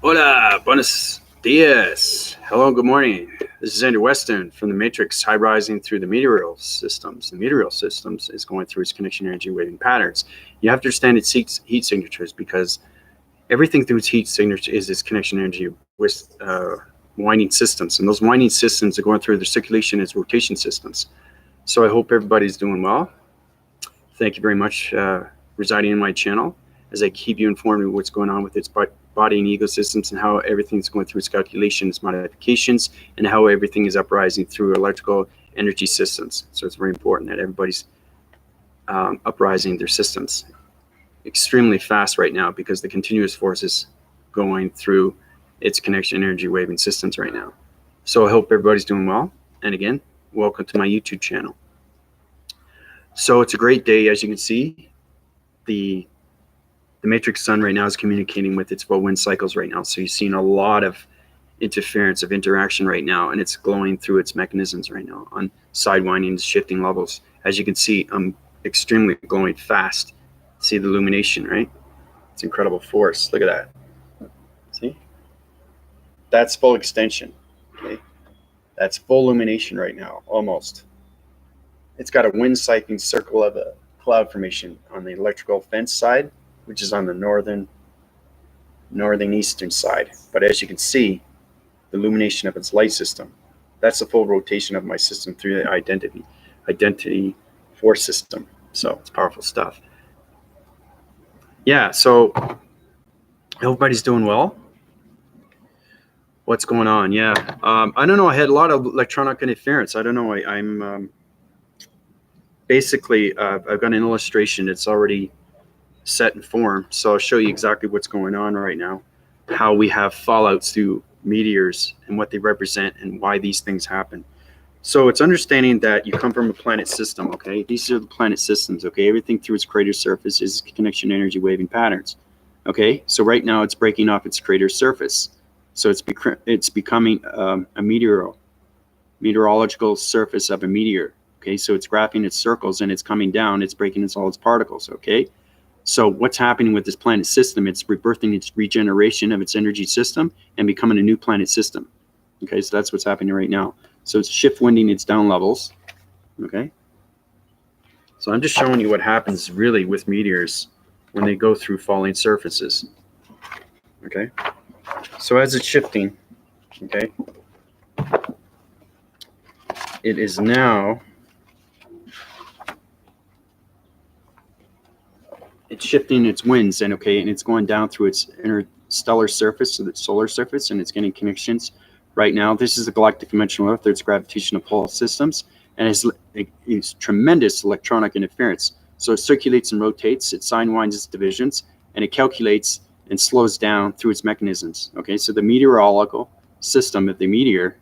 Hola, buenos dias. Hello, good morning. This is Andrew Weston from the Matrix, high rising through the meteorial systems. The meteorial systems is going through its connection energy waving patterns. You have to understand its heat signatures because everything through its heat signature is its connection energy with winding systems. And those winding systems are going through their circulation as rotation systems. So I hope everybody's doing well. Thank you very much residing in my channel as I keep you informed of what's going on with its body and ecosystems and how everything's going through its calculations, modifications, and how everything is uprising through electrical energy systems. So it's very important that everybody's uprising their systems extremely fast right now because the continuous force is going through its connection energy waving systems right now. So I hope everybody's doing well. And again, welcome to my YouTube channel. So it's a great day. As you can see, the matrix sun right now is communicating with its full wind cycles right now. So you're seeing a lot of interference of interaction right now, and it's glowing through its mechanisms right now on sidewinding, shifting levels. As you can see, I'm extremely glowing fast. See the illumination, right? It's incredible force. Look at that. See? That's full extension. Okay? That's full illumination right now, almost. It's got a wind siphoning circle of a cloud formation on the electrical fence side, which is on the northeastern side. But as you can see, the illumination of its light system, that's the full rotation of my system through the identity force system. So it's powerful stuff. Yeah, so everybody's doing well. What's going on? Yeah, I don't know. I had a lot of electronic interference. I don't know. I'm basically I've got an illustration. It's already set in form. So I'll show you exactly what's going on right now, how we have fallouts through meteors and what they represent and why these things happen. So it's understanding that you come from a planet system, okay? These are the planet systems, okay? Everything through its crater surface is connection energy waving patterns, okay? So right now it's breaking off its crater surface. So it's becoming a meteorological surface of a meteor, okay? So it's graphing its circles and it's coming down, it's breaking all its particles, okay? So what's happening with this planet system? It's rebirthing its regeneration of its energy system and becoming a new planet system. Okay, so that's what's happening right now. So it's shift winding its down levels. Okay. So I'm just showing you what happens really with meteors when they go through falling surfaces. Okay. So as it's shifting, okay, it is now it's shifting its winds and it's going down through its interstellar surface, so the solar surface, and it's getting connections right now. This is the galactic dimensional Earth, its gravitational pull systems, and it's tremendous electronic interference. So it circulates and rotates, it sine winds its divisions, and it calculates and slows down through its mechanisms. Okay, so the meteorological system of the meteor,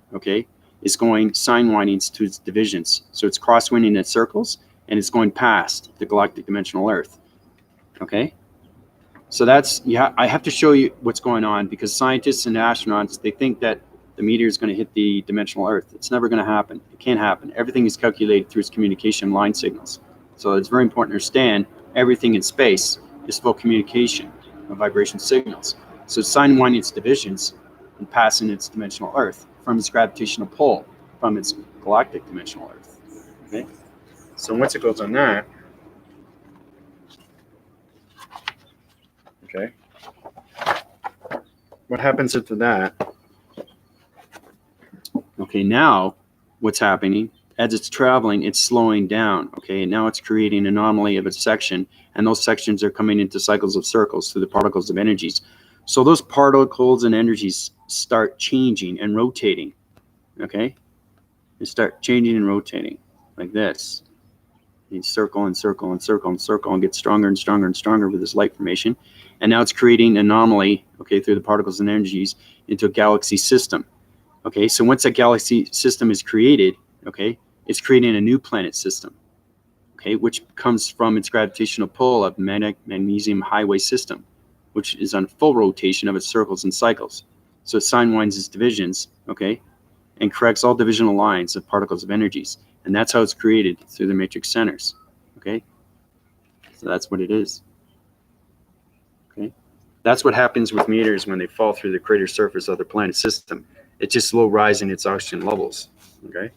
is going sine winding to its divisions. So it's cross-winding its circles, and it's going past the galactic dimensional Earth. Okay, so that's I have to show you what's going on because scientists and astronauts, they think that the meteor is going to hit the dimensional Earth. It's never going to happen. It can't happen. Everything is calculated through its communication line signals. So it's very important to understand everything in space is full communication of vibration signals. So it's sine winding its divisions and passing its dimensional Earth from its gravitational pull from its galactic dimensional Earth. Okay, so once it goes on that. Okay. What happens after that? Okay, now what's happening as it's traveling, it's slowing down. Okay, now it's creating an anomaly of its section, and those sections are coming into cycles of circles through the particles of energies. So those particles and energies start changing and rotating. Okay, they start changing and rotating like this. You circle and circle and circle and circle and get stronger and stronger and stronger with this light formation. And now it's creating an anomaly, through the particles and energies into a galaxy system. Okay, so once that galaxy system is created, it's creating a new planet system, which comes from its gravitational pull of magnesium highway system, which is on full rotation of its circles and cycles. So it sine winds its divisions, and corrects all divisional lines of particles of energies. And that's how it's created through the matrix centers. Okay, so that's what it is. Okay, That's what happens with meteors when they fall through the crater surface of the planet system. It's just slow rise in its oxygen levels. Okay,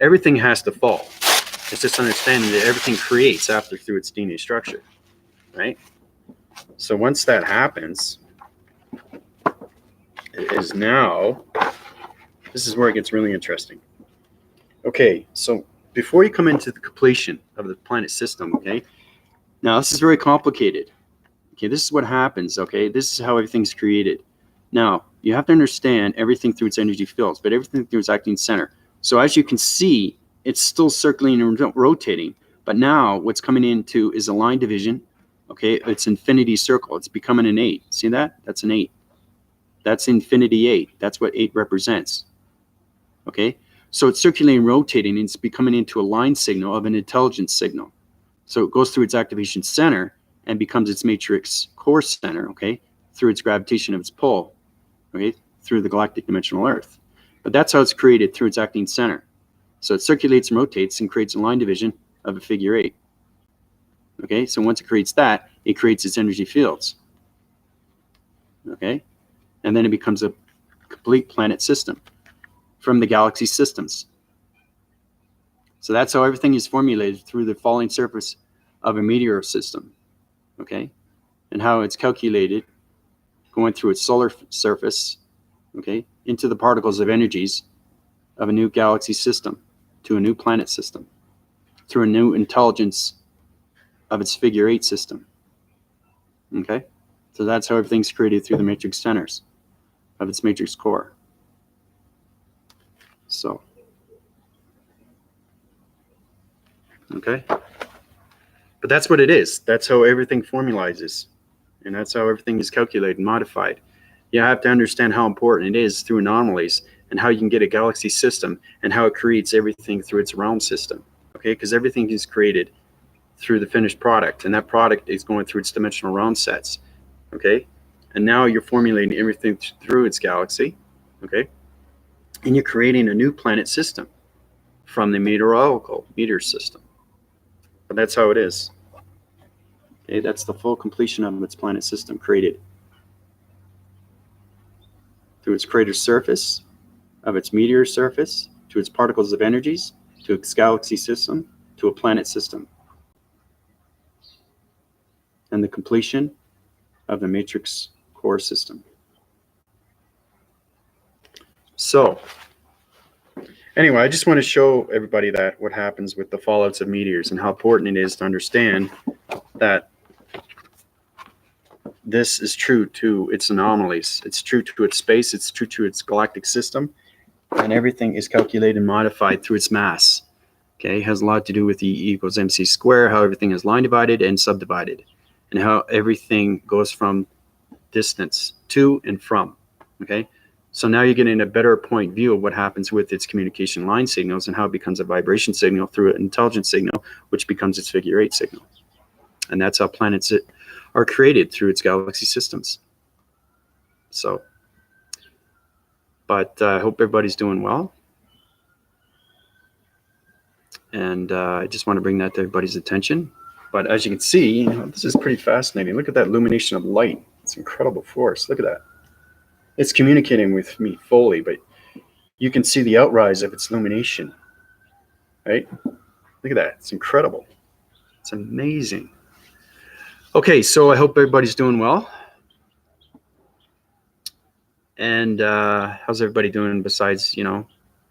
everything has to fall. It's just understanding that everything creates after through its DNA structure, right? So once that happens, it is now, this is where it gets really interesting. Okay, so before you come into the completion of the planet system, okay, now this is very complicated. Okay, this is what happens, okay? This is how everything's created. Now, you have to understand everything through its energy fields, but everything through its acting center. So as you can see, it's still circling and rotating, but now what's coming into is a line division, okay? It's infinity circle. It's becoming an 8. See that? That's an 8. That's infinity 8. That's what 8 represents, okay? So it's circulating and rotating, and it's becoming into a line signal of an intelligence signal. So it goes through its activation center and becomes its matrix core center, okay, through its gravitation of its pull, okay, through the galactic dimensional Earth. But that's how it's created, through its acting center. So it circulates and rotates and creates a line division of a figure 8. Okay, so once it creates that, it creates its energy fields. Okay, and then it becomes a complete planet system from the galaxy systems. So that's how everything is formulated, through the falling surface of a meteor system. Okay, and how it's calculated going through its solar surface, okay, into the particles of energies of a new galaxy system to a new planet system through a new intelligence of its figure 8 system. Okay, so that's how everything's created, through the matrix centers of its matrix core. So, okay, but that's what it is. That's how everything formalizes, and that's how everything is calculated and modified. You have to understand how important it is through anomalies, and how you can get a galaxy system, and how it creates everything through its realm system. Okay, because everything is created through the finished product, and that product is going through its dimensional realm sets. Okay, and now you're formulating everything through its galaxy. Okay, and you're creating a new planet system from the meteor system. But that's how it is. Okay, that's the full completion of its planet system, created through its crater surface, of its meteor surface, to its particles of energies, to its galaxy system, to a planet system, and the completion of the matrix core system. So anyway, I just want to show everybody that what happens with the fallouts of meteors, and how important it is to understand that this is true to its anomalies. It's true to its space. It's true to its galactic system. And everything is calculated and modified through its mass. Okay, it has a lot to do with E equals mc squared, how everything is line divided and subdivided, and how everything goes from distance to and from. Okay, so now you're getting a better point view of what happens with its communication line signals, and how it becomes a vibration signal through an intelligence signal, which becomes its figure 8 signal. And that's how planets are created, through its galaxy systems. So, but I hope everybody's doing well. And I just want to bring that to everybody's attention. But as you can see, this is pretty fascinating. Look at that illumination of light. It's incredible force. Look at that. It's communicating with me fully, but you can see the outrise of its illumination, right? Look at that. It's incredible. It's amazing. Okay, so I hope everybody's doing well. And how's everybody doing besides, are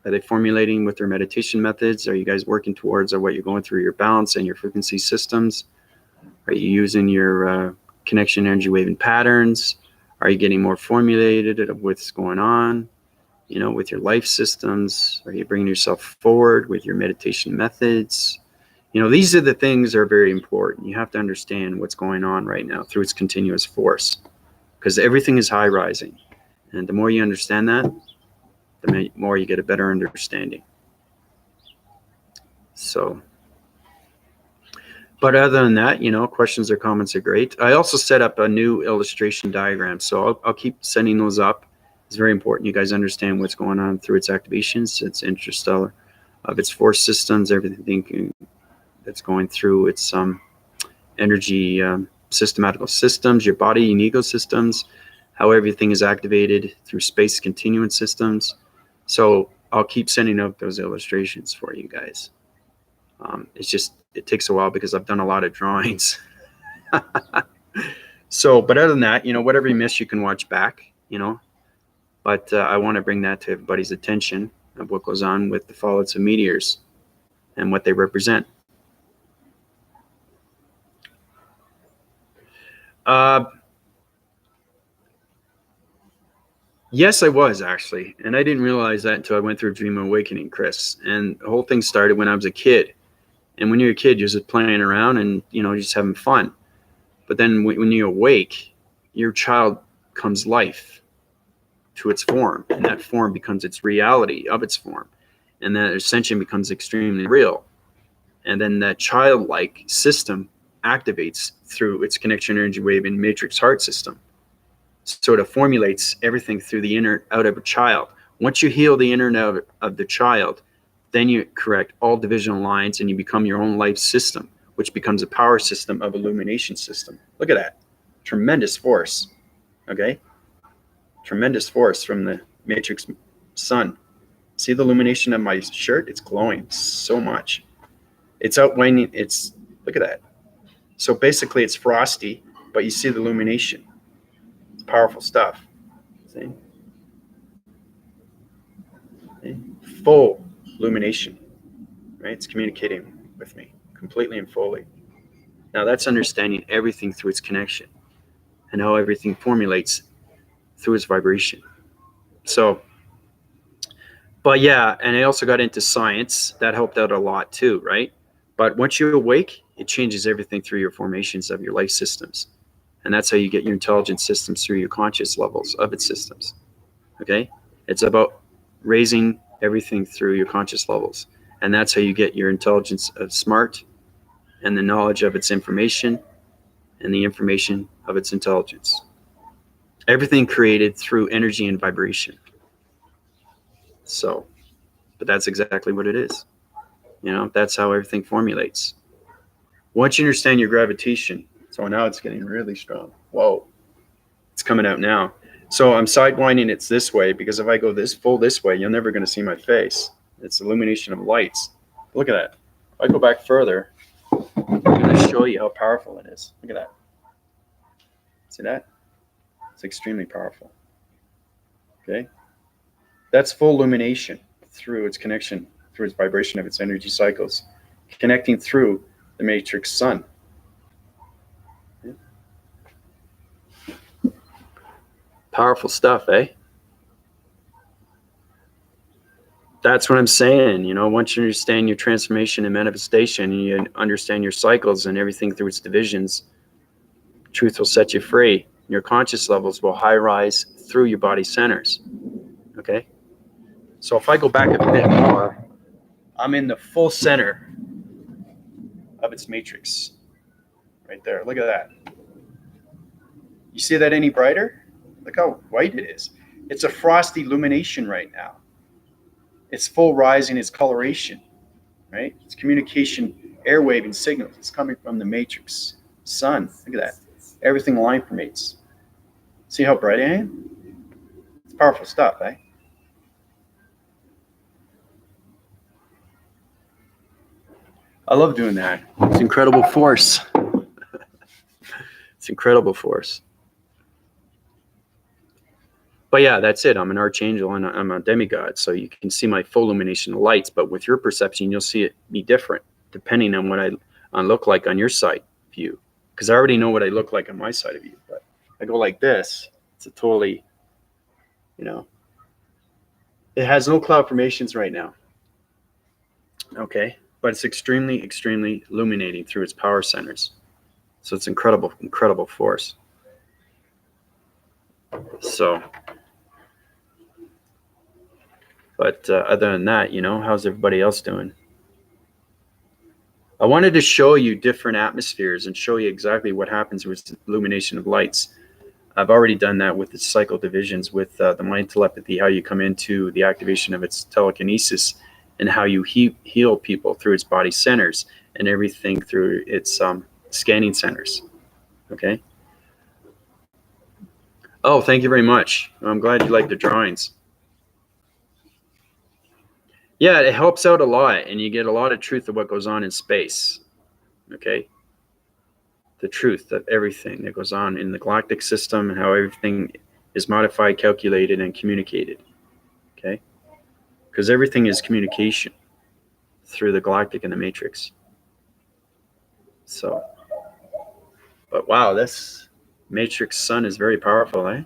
they formulating with their meditation methods? Are you guys working towards what you're going through your balance and your frequency systems? Are you using your connection energy waving patterns? Are you getting more formulated of what's going on, with your life systems? Are you bringing yourself forward with your meditation methods? These are the things that are very important. You have to understand what's going on right now through its continuous force, because everything is high rising. And the more you understand that, the more you get a better understanding. So, but other than that, questions or comments are great. I also set up a new illustration diagram, so I'll keep sending those up. It's very important you guys understand what's going on through its activations, its interstellar, of its force systems, everything that's going through its energy systematical systems, your body and ego systems, how everything is activated through space continuum systems. So I'll keep sending out those illustrations for you guys. It's just, it takes a while because I've done a lot of drawings. So, but other than that, whatever you miss, you can watch back, but I want to bring that to everybody's attention of what goes on with the fallouts of meteors and what they represent. Yes, I was actually, and I didn't realize that until I went through a dream awakening, Chris. And the whole thing started when I was a kid. And when you're a kid, you're just playing around and just having fun. But then when you awake, your child comes life to its form, and that form becomes its reality of its form, and that ascension becomes extremely real. And then that childlike system activates through its connection energy wave and matrix heart system. So it formulates everything through the inner out of a child. Once you heal the inner and out of the child, then you correct all divisional lines and you become your own life system, which becomes a power system of illumination system. Look at that. Tremendous force. Okay? Tremendous force from the matrix sun. See the illumination of my shirt? It's glowing so much. It's outlining, look at that. So basically it's frosty, but you see the illumination. It's powerful stuff. See? Full illumination, right? It's communicating with me completely and fully. Now that's understanding everything through its connection and how everything formulates through its vibration. So, but yeah, and I also got into science. That helped out a lot too, right? But once you awake, it changes everything through your formations of your life systems. And that's how you get your intelligence systems through your conscious levels of its systems. Okay? It's about raising everything through your conscious levels. And that's how you get your intelligence of smart and the knowledge of its information and the information of its intelligence. Everything created through energy and vibration. So, but that's exactly what it is. That's how everything formulates. Once you understand your gravitation, so now it's getting really strong. Whoa, it's coming out now. So I'm sidewinding it this way because if I go this way, you're never going to see my face. It's illumination of lights. Look at that. If I go back further, I'm going to show you how powerful it is. Look at that. See that? It's extremely powerful. Okay? That's full illumination through its connection, through its vibration of its energy cycles, connecting through the matrix sun. Powerful stuff, eh? That's what I'm saying. Once you understand your transformation and manifestation, and you understand your cycles and everything through its divisions, truth will set you free. Your conscious levels will high rise through your body centers. Okay? So if I go back a bit more, I'm in the full center of its matrix. Right there. Look at that. You see that any brighter? Look how white it is. It's a frosty illumination right now. It's full rising, it's coloration, right? It's communication, airwaving signals. It's coming from the matrix sun. Look at that. Everything line formates. See how bright I am? It's powerful stuff, eh? I love doing that. It's incredible force. It's incredible force. But yeah, that's it. I'm an archangel and I'm a demigod. So you can see my full illumination of lights, but with your perception, you'll see it be different depending on what I look like on your side view. Because I already know what I look like on my side of you. But I go like this. It's a totally, it has no cloud formations right now. Okay. But it's extremely, extremely illuminating through its power centers. So it's incredible, incredible force. So, but other than that, how's everybody else doing? I wanted to show you different atmospheres and show you exactly what happens with illumination of lights. I've already done that with the cycle divisions, with the mind telepathy, how you come into the activation of its telekinesis and how you heal people through its body centers and everything through its scanning centers. Okay. Oh, thank you very much. I'm glad you like the drawings. Yeah, it helps out a lot, and you get a lot of truth of what goes on in space. Okay. The truth of everything that goes on in the galactic system and how everything is modified, calculated, and communicated. Okay. Because everything is communication through the galactic and the matrix. So, but wow, this matrix sun is very powerful, eh?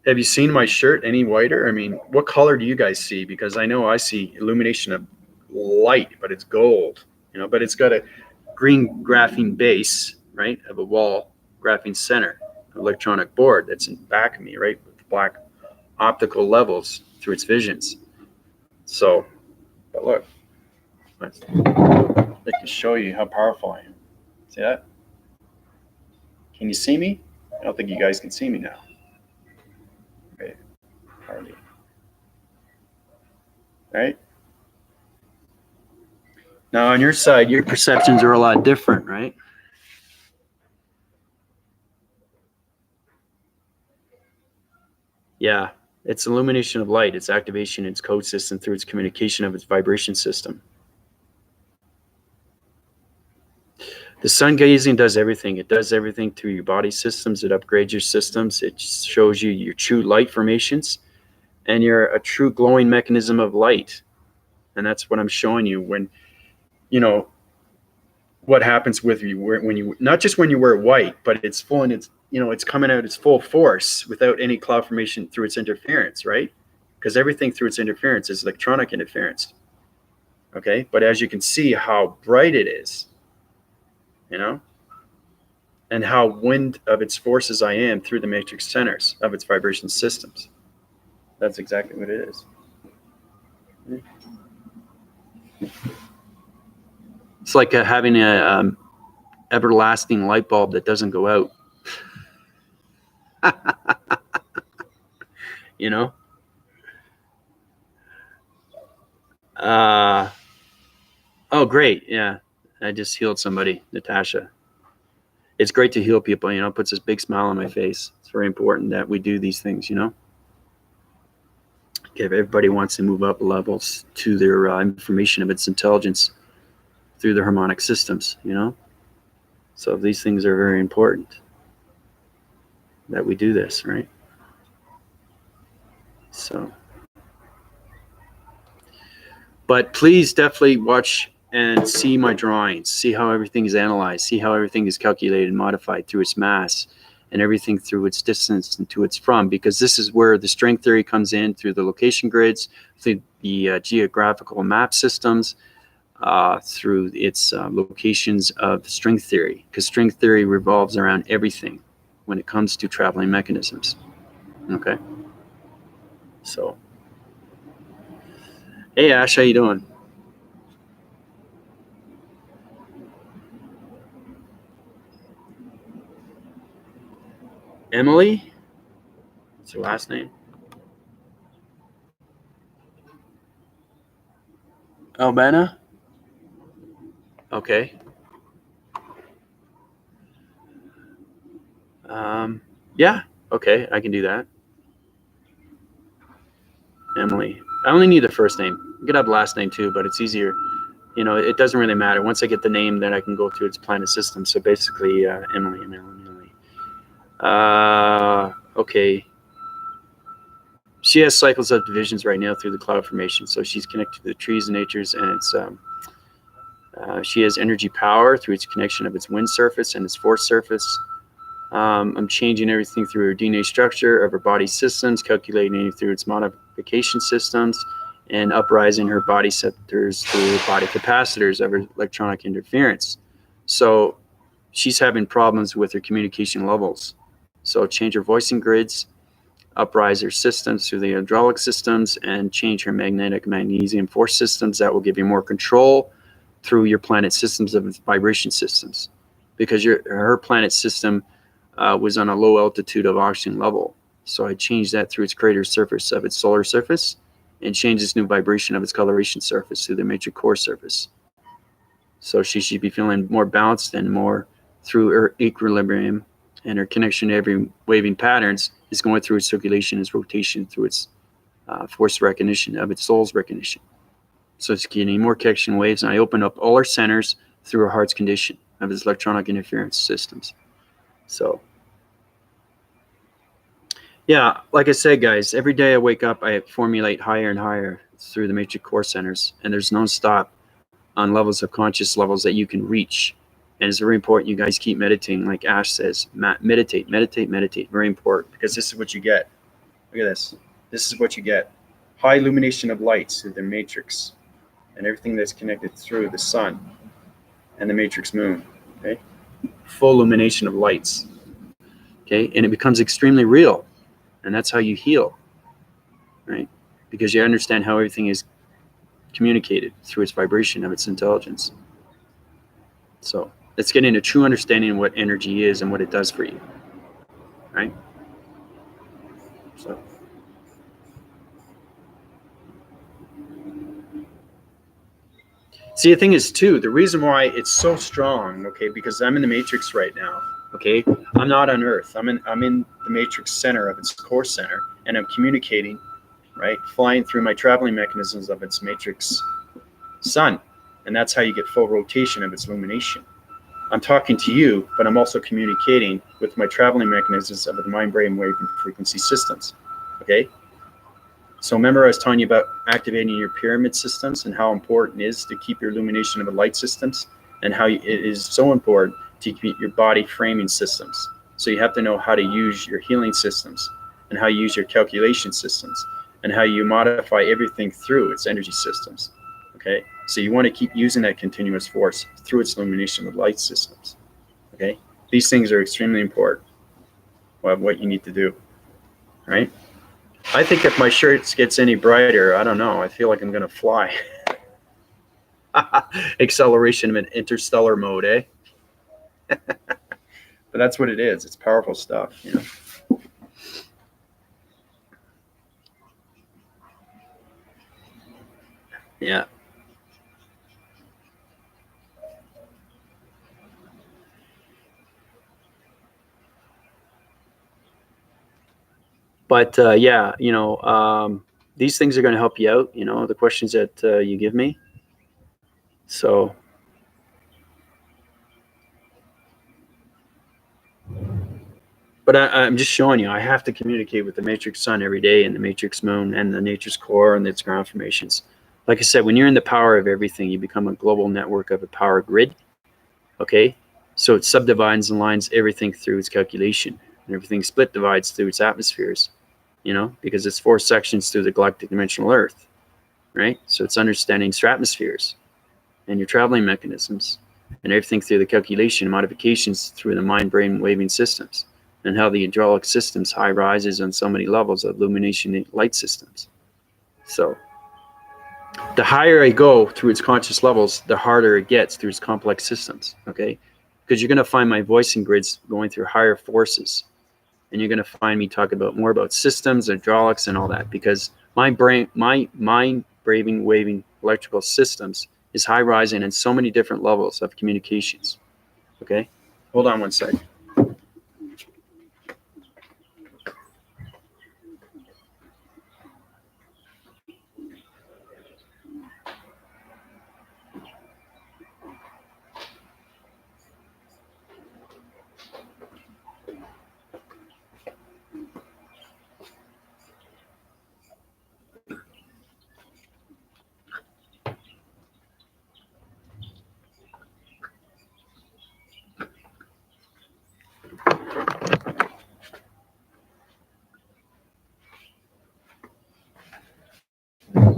Have you seen my shirt any whiter? I mean, what color do you guys see? Because I know I see illumination of light, but it's gold, but it's got a green graphene base, right, of a wall, graphene center, electronic board that's in back of me, right, with black optical levels through its visions. So, but look, I can show you how powerful I am. See that? Can you see me? I don't think you guys can see me now. Okay, hardly. Right? Now on your side, your perceptions are a lot different, right? Yeah, it's illumination of light, its activation, its code system through its communication of its vibration system. The sun gazing does everything. It does everything through your body systems. It upgrades your systems. It shows you your true light formations, and you're a true glowing mechanism of light. And that's what I'm showing you when, what happens with you when you, not just when you wear white, but it's full and it's coming out its full force without any cloud formation through its interference, right? Because everything through its interference is electronic interference. Okay, but as you can see how bright it is, and how wind of its forces I am through the matrix centers of its vibration systems. That's exactly what it is. It's like having a everlasting light bulb that doesn't go out. you know oh great, yeah, I just healed somebody, Natasha. It's great to heal people, it puts this big smile on my face. It's very important that we do these things. If everybody wants to move up levels to their information of its intelligence through the harmonic systems, so these things are very important that we do this, right? So, but please definitely watch and see my drawings, see how everything is analyzed, see how everything is calculated and modified through its mass and everything through its distance and to its from, because this is where the string theory comes in through the location grids, through the geographical map systems, through its locations of string theory, because string theory revolves around everything when it comes to traveling mechanisms. Okay. So, hey Ash, how you doing? Emily? What's her last name? Albana? Okay. Yeah. Okay, I can do that. Emily. I only need the first name. I could have the last name too, but it's easier. It doesn't really matter. Once I get the name, then I can go through its planet system. So basically, Emily. Okay. She has cycles of divisions right now through the cloud formation. So she's connected to the trees and natures, and she has energy power through its connection of its wind surface and its force surface. I'm changing everything through her DNA structure of her body systems, calculating it through its modification systems, and uprising her body sectors through body capacitors of her electronic interference. So she's having problems with her communication levels. So change her voicing grids, uprise her systems through the hydraulic systems, and change her magnetic magnesium force systems. That will give you more control through your planet systems of its vibration systems, because her planet system was on a low altitude of oxygen level. So I changed that through its crater surface of its solar surface, and changed this new vibration of its coloration surface through the matrix core surface. So she should be feeling more balanced and more through equilibrium, and her connection to every waving patterns is going through its circulation, its rotation, through its force recognition of its soul's recognition. So it's getting more connection waves, and I open up all our centers through our heart's condition of its electronic interference systems. So yeah, like I said, guys, every day I wake up, I formulate higher and higher through the matrix core centers, and there's no stop on levels of conscious levels that you can reach. And it's very important you guys keep meditating, like Ash says. Meditate, meditate, meditate. Very important, because this is what you get. Look at this. This is what you get. High illumination of lights through the matrix and everything that's connected through the sun and the matrix moon. Okay, full illumination of lights. Okay, and it becomes extremely real, and that's how you heal, right? Because you understand how everything is communicated through its vibration of its intelligence. So it's getting a true understanding of what energy is and what it does for you, right? So see, the thing is too, the reason why it's so strong, okay, because I'm in the matrix right now. Okay, I'm not on Earth. I'm in the matrix center of its core center, and I'm communicating, right, flying through my traveling mechanisms of its matrix sun, and that's how you get full rotation of its illumination. I'm talking to you, but I'm also communicating with my traveling mechanisms of the mind, brain, wave, and frequency systems. Okay. So remember, I was telling you about activating your pyramid systems and how important it is to keep your illumination of the light systems, and how it is so important to keep your body framing systems. So you have to know how to use your healing systems, and how you use your calculation systems, and how you modify everything through its energy systems. Okay, so you want to keep using that continuous force through its illumination of light systems. Okay, these things are extremely important. What you need to do, right? I think if my shirt gets any brighter, I don't know. I feel like I'm gonna fly. Acceleration in interstellar mode, eh? But that's what it is. It's powerful stuff, you know. Yeah. But yeah, you know, these things are going to help you out. You know, the questions that you give me. So, but I'm just showing you. I have to communicate with the matrix sun every day, and the matrix moon, and the nature's core, and its ground formations. Like I said, when you're in the power of everything, you become a global network of a power grid. Okay, so it subdivides and lines everything through its calculation, and everything split divides through its atmospheres. You know, because it's 4 sections through the galactic dimensional Earth, right? So it's understanding atmospheres and your traveling mechanisms, and everything through the calculation modifications through the mind brain waving systems, and how the hydraulic systems high rises on so many levels of illumination light systems. So the higher I go through its conscious levels, the harder it gets through its complex systems. Okay, because you're going to find my voicing grids going through higher forces, and you're going to find me talk about more about systems, hydraulics, and all that, because my brain, my mind braving waving electrical systems is high rising in so many different levels of communications. Okay, hold on one second.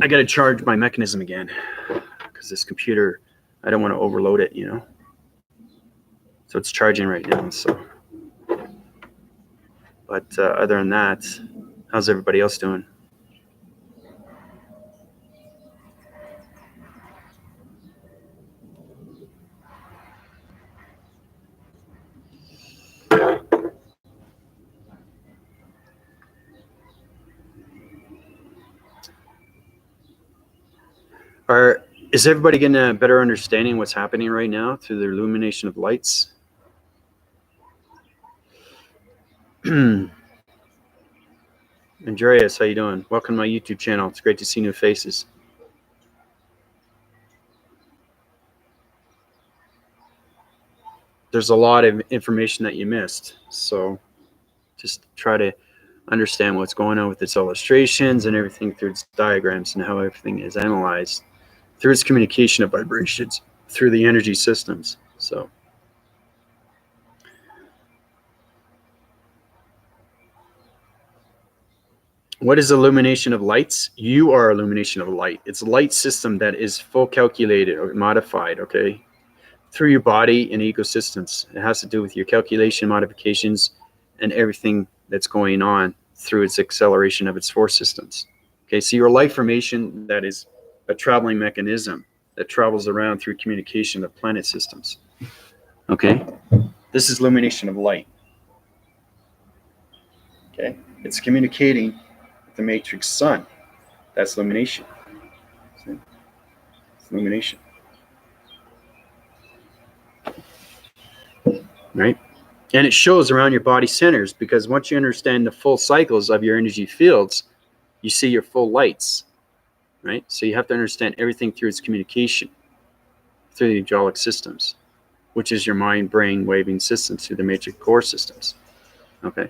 I got to charge my mechanism again, because this computer, I don't want to overload it, you know. So it's charging right now. So, but other than that, how's everybody else doing? Is everybody getting a better understanding what's happening right now through the illumination of lights? Andreas, how you doing? Welcome to my YouTube channel. It's great to see new faces. There's a lot of information that you missed, so just try to understand what's going on with its illustrations and everything through its diagrams and how everything is analyzed through its communication of vibrations through the energy systems. So what is illumination of lights? You are illumination of light. It's a light system that is full calculated or modified, okay, through your body and ecosystems. It has to do with your calculation, modifications, and everything that's going on through its acceleration of its force systems. Okay, so your light formation, that is a traveling mechanism that travels around through communication of planet systems. Okay, this is illumination of light. Okay, it's communicating with the matrix sun. That's illumination. See? It's illumination. Right? And it shows around your body centers, because once you understand the full cycles of your energy fields, you see your full lights, right? So you have to understand everything through its communication, through the angelic systems, which is your mind, brain, waving systems through the matrix core systems, okay?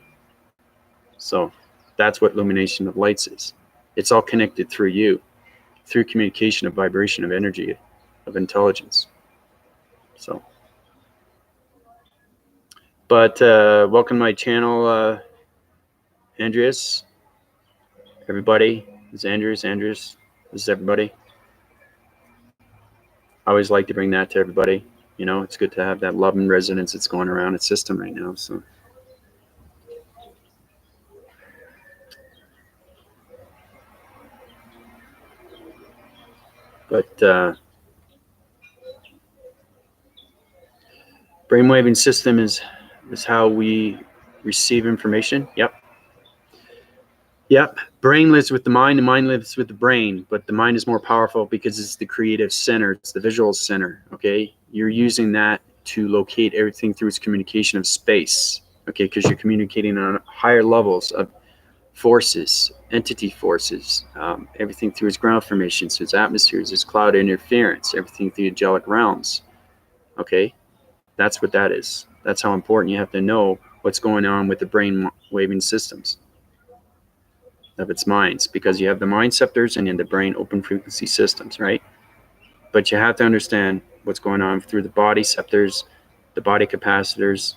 So that's what illumination of lights is. It's all connected through you, through communication of vibration, of energy, of intelligence. So, but welcome to my channel, Andreas. Everybody, this is Andreas. This is everybody. I always like to bring that to everybody. You know, it's good to have that love and resonance that's going around its system right now. So, but brainwaving system is how we receive information. Yep. Brain lives with the mind lives with the brain, but the mind is more powerful because it's the creative center. It's the visual center. Okay. You're using that to locate everything through its communication of space. Okay. Because you're communicating on higher levels of forces, entity forces, everything through its ground formations, its atmospheres, its cloud interference, everything through the angelic realms. Okay. That's what that is. That's how important you have to know what's going on with the brain waving systems of its minds, because you have the mind scepters and in the brain open frequency systems, right? But you have to understand what's going on through the body scepters, the body capacitors,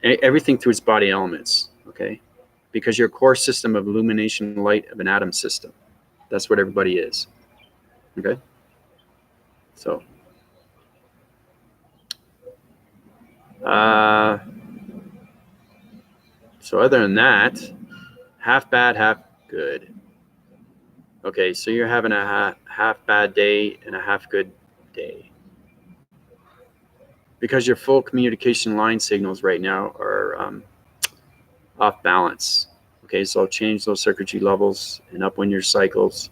everything through its body elements, okay? Because your core system of illumination light of an atom system. That's what everybody is, okay? So, so other than that, half bad, half good. Okay, so you're having a half bad day and a half good day, because your full communication line signals right now are off balance. Okay, so I'll change those circuitry levels and upwind your cycles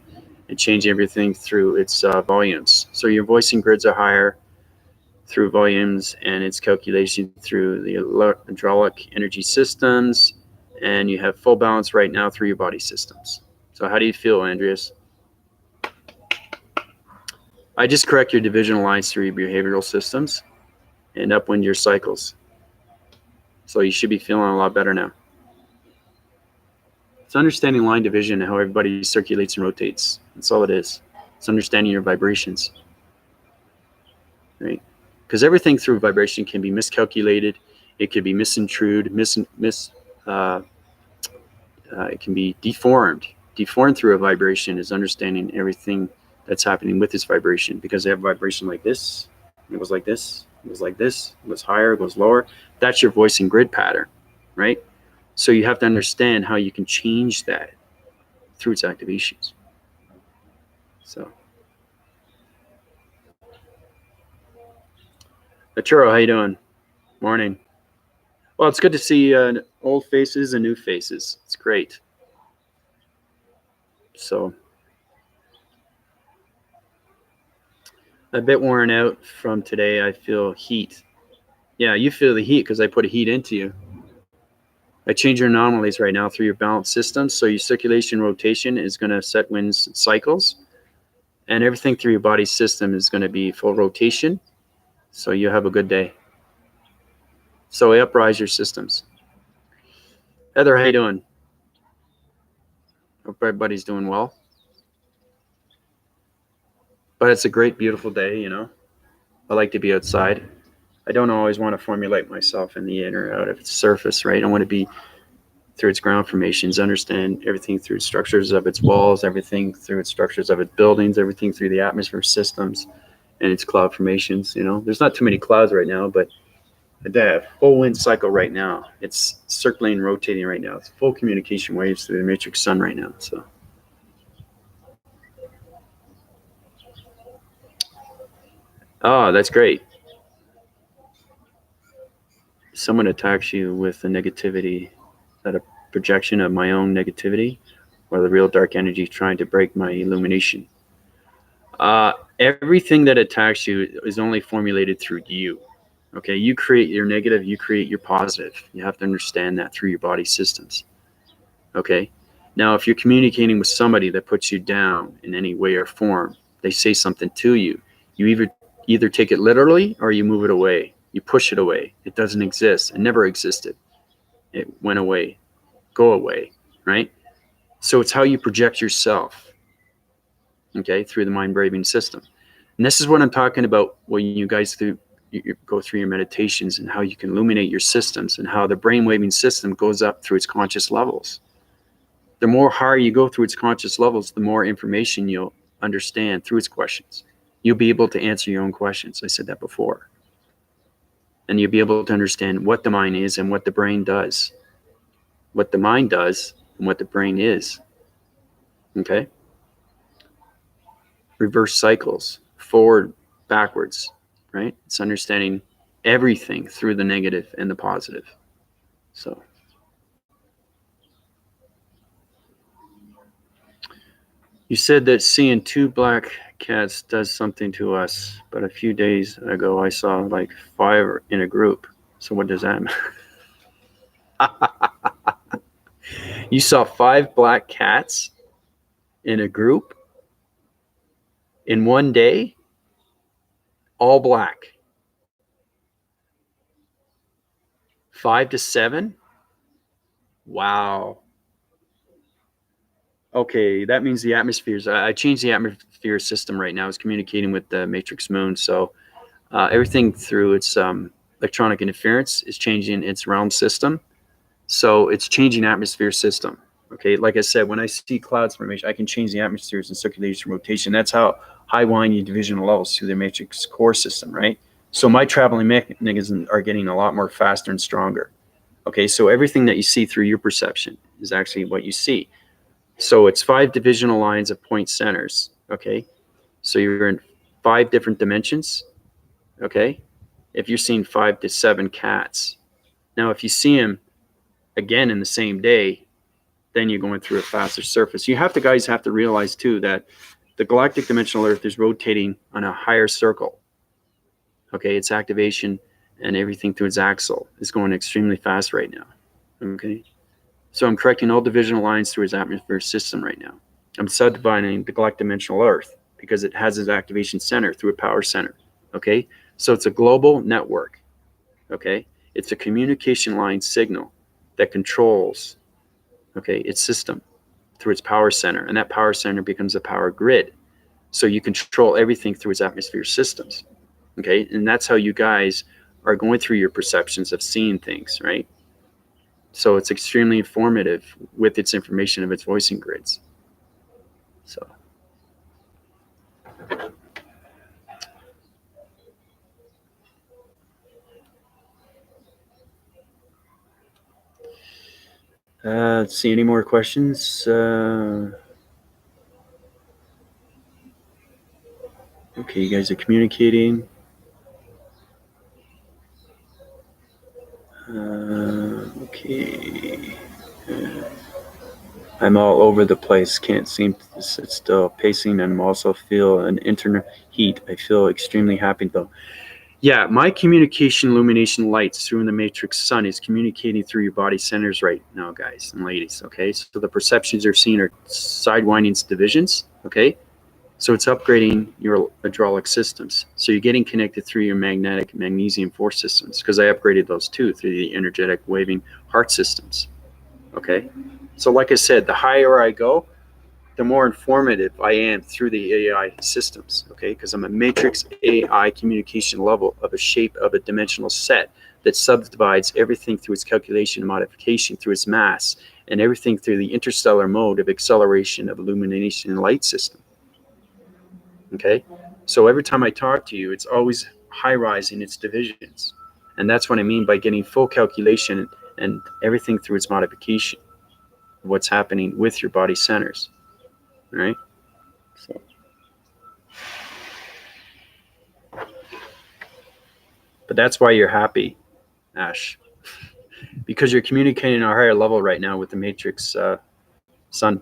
and change everything through its volumes. So your voicing grids are higher through volumes, and its calculation through the hydraulic energy systems, and you have full balance right now through your body systems. So how do you feel, Andreas? I just correct your divisional lines through your behavioral systems and upwind your cycles. So you should be feeling a lot better now. It's understanding line division and how everybody circulates and rotates. That's all it is. It's understanding your vibrations, right? Because everything through vibration can be miscalculated. It could be misintrued, it can be deformed. Deformed through a vibration is understanding everything that's happening with this vibration, because they have a vibration like this, it goes like this, it goes like this, it goes higher, it goes lower. That's your voicing grid pattern, right? So you have to understand how you can change that through its activations. So, Arturo, how you doing? Morning. Well, it's good to see old faces and new faces. It's great. So, a bit worn out from today. I feel heat. Yeah, you feel the heat because I put a heat into you. I change your anomalies right now through your balanced system. So your circulation rotation is going to set winds cycles, and everything through your body system is going to be full rotation. So you have a good day. So I uprise your systems. Heather, how you doing? Hope everybody's doing well. But it's a great, beautiful day, you know. I like to be outside. I don't always want to formulate myself in the in or out of its surface, right? I want to be through its ground formations, understand everything through structures of its walls, everything through its structures of its buildings, everything through the atmosphere systems and its cloud formations. You know, there's not too many clouds right now, but the full wind cycle right now, it's circling and rotating right now. It's full communication waves through the matrix sun right now. So oh, that's great. Someone attacks you with a negativity. Is that a projection of my own negativity, or the real dark energy trying to break my illumination? Everything that attacks you is only formulated through you. Okay, you create your negative, you create your positive. You have to understand that through your body systems. Okay, now if you're communicating with somebody that puts you down in any way or form, they say something to you, you either take it literally or you move it away. You push it away. It doesn't exist. It never existed. It went away. Go away, right? So it's how you project yourself, okay, through the mind braving system. And this is what I'm talking about when you guys you go through your meditations, and how you can illuminate your systems, and how the brain waving system goes up through its conscious levels. The more higher you go through its conscious levels, the more information you'll understand through its questions. You'll be able to answer your own questions. I said that before. And you'll be able to understand what the mind is and what the brain does. What the mind does and what the brain is. Okay? Reverse cycles, forward, backwards, right? It's understanding everything through the negative and the positive. So you said that seeing two black cats does something to us, but a few days ago I saw like 5 in a group. So what does that mean? You saw 5 black cats in a group in one day, all black. 5 to 7? Wow. Okay, that means the atmospheres. I changed the atmosphere system right now. It's communicating with the matrix moon. So everything through its electronic interference is changing its realm system. So it's changing atmosphere system. Okay, like I said, when I see clouds formation, I can change the atmospheres and circulation rotation. That's how high winding divisional levels through the matrix core system, right? So my traveling mechanisms are getting a lot more faster and stronger. Okay, so everything that you see through your perception is actually what you see. So it's 5 divisional lines of point centers. Okay, so you're in 5 different dimensions. Okay, if you're seeing 5 to 7 cats. Now, if you see them again in the same day, then you're going through a faster surface. Guys have to realize too that the galactic dimensional Earth is rotating on a higher circle. Okay, its activation and everything through its axle is going extremely fast right now. Okay, so I'm correcting all divisional lines through its atmosphere system right now. I'm subdividing the galactic dimensional Earth because it has its activation center through a power center. Okay, so it's a global network. Okay, it's a communication line signal that controls, okay, its system through its power center, and that power center becomes a power grid. So you control everything through its atmosphere systems. Okay, and that's how you guys are going through your perceptions of seeing things, right? So it's extremely informative with its information of its voicing grids. So let's see, any more questions? Okay, you guys are communicating. Okay. I'm all over the place. Can't seem to sit still. Pacing, and I'm also feel an internal heat. I feel extremely happy though. Yeah, my communication illumination lights through in the matrix sun is communicating through your body centers right now, guys and ladies. Okay, so the perceptions you're seeing are sidewindings divisions. Okay, so it's upgrading your hydraulic systems. So you're getting connected through your magnetic magnesium force systems, because I upgraded those too through the energetic waving heart systems. Okay, so like I said, the higher I go, the more informative I am through the AI systems, okay? Because I'm a matrix AI communication level of a shape of a dimensional set that subdivides everything through its calculation and modification through its mass, and everything through the interstellar mode of acceleration of illumination and light system, okay? So every time I talk to you, it's always high-rising its divisions. And that's what I mean by getting full calculation and everything through its modification, what's happening with your body centers, right? So. But that's why you're happy, Ash, because you're communicating at a higher level right now with the matrix sun.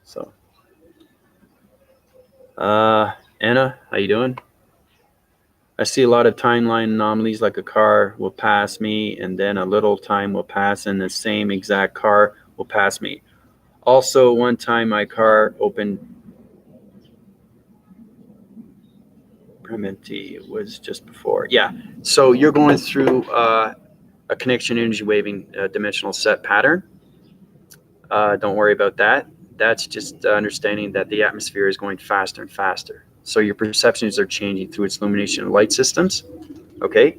So, Anna, how you doing? I see a lot of timeline anomalies, like a car will pass me, and then a little time will pass, and the same exact car will pass me. Also, one time my car opened. Prementi was just before. Yeah. So you're going through a connection energy waving dimensional set pattern. Don't worry about that. That's just understanding that the atmosphere is going faster and faster. So your perceptions are changing through its illumination and light systems. Okay.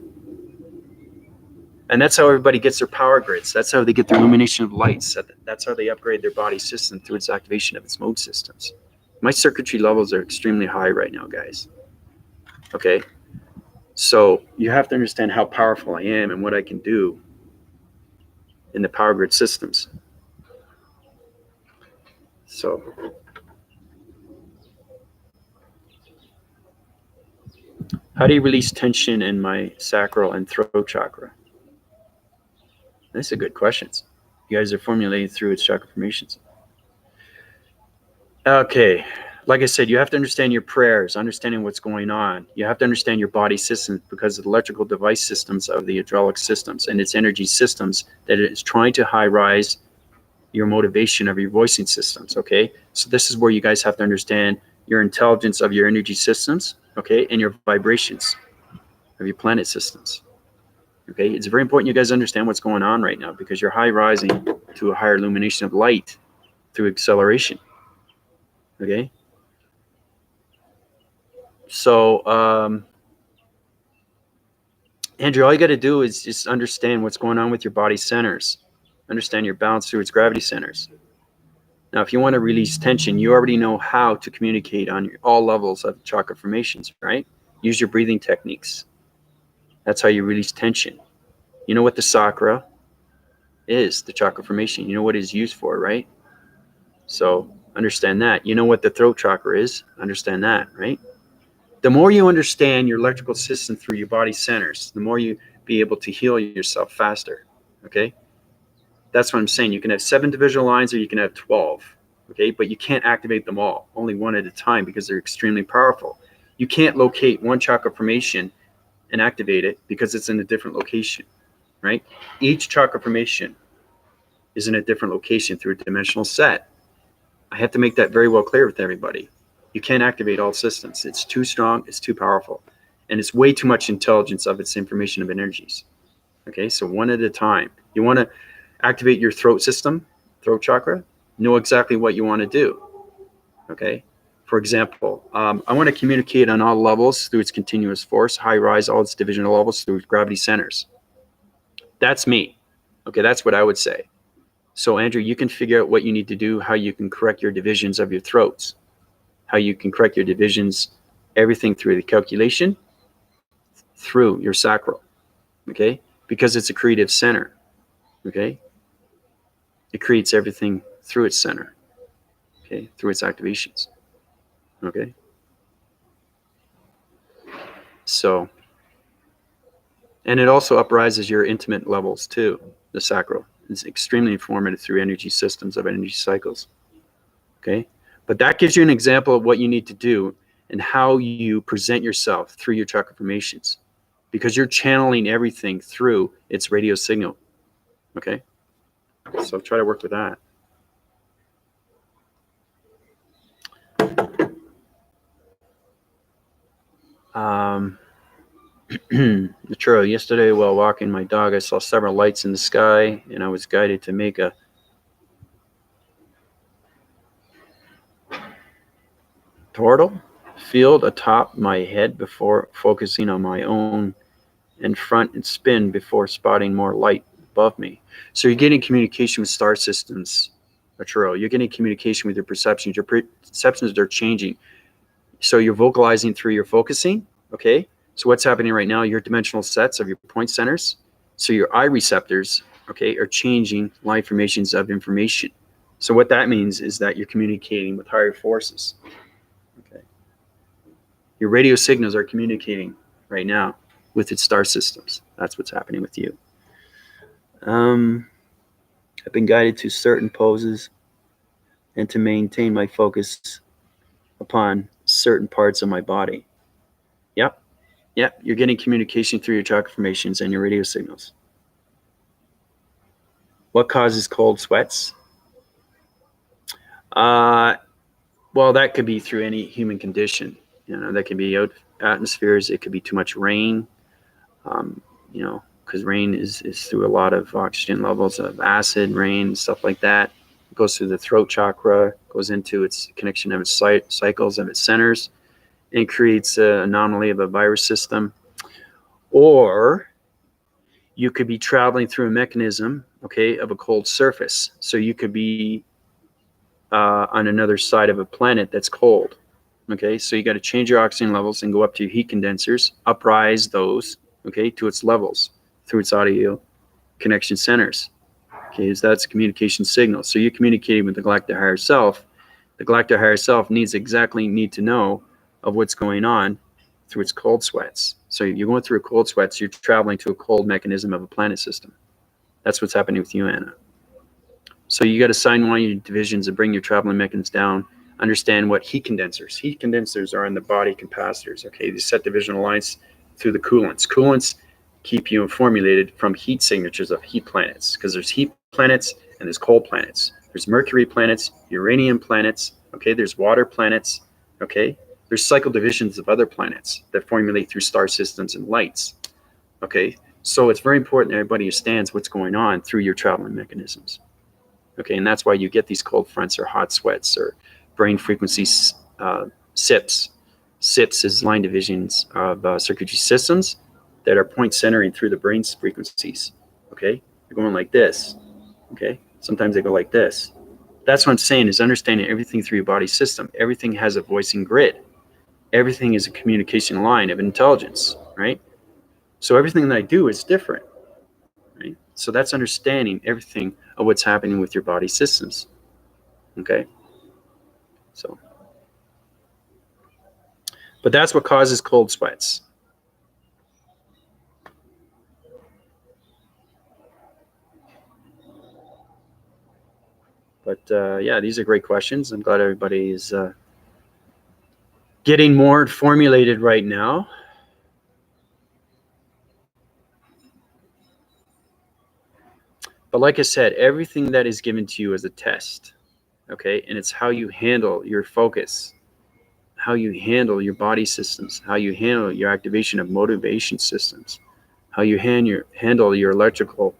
And that's how everybody gets their power grids. That's how they get their illumination of lights. That's how they upgrade their body system through its activation of its mode systems. My circuitry levels are extremely high right now, guys. Okay. So you have to understand how powerful I am and what I can do in the power grid systems. So how do you release tension in my sacral and throat chakra? These are good questions. You guys are formulating through its chakra formations. Okay. Like I said, you have to understand your prayers, understanding what's going on. You have to understand your body systems, because of the electrical device systems of the hydraulic systems and its energy systems, that it is trying to high rise your motivation of your voicing systems. Okay. So this is where you guys have to understand your intelligence of your energy systems. Okay. And your vibrations of your planet systems. Okay. It's very important you guys understand what's going on right now, because you're high rising to a higher illumination of light through acceleration. Okay. So, Andrew, all you got to do is just understand what's going on with your body centers, understand your balance through its gravity centers. Now, if you want to release tension, you already know how to communicate on all levels of chakra formations, right? Use your breathing techniques. That's how you release tension. You know what the chakra is, the chakra formation. You know what it is used for, right? So understand that. You know what the throat chakra is. Understand that, right? The more you understand your electrical system through your body centers, the more you be able to heal yourself faster. Okay? That's what I'm saying. You can have 7 divisional lines, or you can have 12. Okay? But you can't activate them all, only one at a time, because they're extremely powerful. You can't locate one chakra formation and activate it because it's in a different location, right? Each chakra formation is in a different location through a dimensional set. I have to make that very well clear with everybody. You can't activate all systems. It's too strong, it's too powerful, and it's way too much intelligence of its information of energies. Okay, so one at a time. You want to activate your throat system, throat chakra, know exactly what you want to do. Okay, for example, I want to communicate on all levels through its continuous force, high rise, all its divisional levels through gravity centers. That's me. Okay, that's what I would say. So, Andrew, you can figure out what you need to do, how you can correct your divisions of your throats, how you can correct your divisions, everything through the calculation, through your sacral, okay? Because it's a creative center, okay? It creates everything through its center, okay? Through its activations, okay? So, and it also uprises your intimate levels too, the sacral. It's extremely informative through energy systems of energy cycles, okay? But that gives you an example of what you need to do. and how you present yourself through your chakra formations, because you're channeling everything through its radio signal. Okay, so try to work with that. True. Yesterday, while walking my dog, I saw several lights in the sky, and I was guided to make a toroidal field atop my head before focusing on my own and front and spin before spotting more light above me. So you're getting communication with star systems, Arturo. You're getting communication with your perceptions. Your perceptions are changing. So you're vocalizing through your focusing. Okay. So what's happening right now? Your dimensional sets of your point centers. So your eye receptors, okay, are changing line formations of information. So what that means is that you're communicating with higher forces. Okay. Your radio signals are communicating right now with its star systems. That's what's happening with you. I've been guided to certain poses and to maintain my focus upon certain parts of my body. Yep. Yep. You're getting communication through your chakra formations and your radio signals. What causes cold sweats? Well, that could be through any human condition. That could be out atmospheres. It could be too much rain. Because rain is through a lot of oxygen levels of acid, rain, stuff like that. It goes through the throat chakra, goes into its connection of its cycles of its centers, and creates an anomaly of a virus system. Or you could be traveling through a mechanism, okay, of a cold surface. So you could be on another side of a planet that's cold. Okay, so you got to change your oxygen levels and go up to your heat condensers, uprise those, okay, to its levels through its audio connection centers. Okay, so that's a communication signal. So you're communicating with the galactic higher self. The galactic higher self need to know of what's going on through its cold sweats. So you're going through a cold sweats, you're traveling to a cold mechanism of a planet system. That's what's happening with you, Anna. So you got to assign one of your divisions and bring your traveling mechanisms down. Understand what heat condensers. Heat condensers are in the body capacitors. Okay, these set divisional lines through the coolants. Coolants keep you formulated from heat signatures of heat planets, because there's heat planets and there's cold planets. There's Mercury planets, uranium planets. Okay, there's water planets. Okay, there's cycle divisions of other planets that formulate through star systems and lights. Okay, so it's very important that everybody understands what's going on through your traveling mechanisms. Okay, and that's why you get these cold fronts or hot sweats or brain frequency SIPs. SIPs is line divisions of circuitry systems that are point centering through the brain's frequencies. Okay, they're going like this. Okay, sometimes they go like this. That's what I'm saying, is understanding everything through your body system. Everything has a voicing grid. Everything is a communication line of intelligence, right? So everything that I do is different, right? So that's understanding everything of what's happening with your body systems. Okay, so, but that's what causes cold sweats. But yeah, these are great questions. I'm glad everybody is getting more formulated right now. But like I said, everything that is given to you is a test, okay? And it's how you handle your focus, how you handle your body systems, how you handle your activation of motivation systems, how you handle your electrical,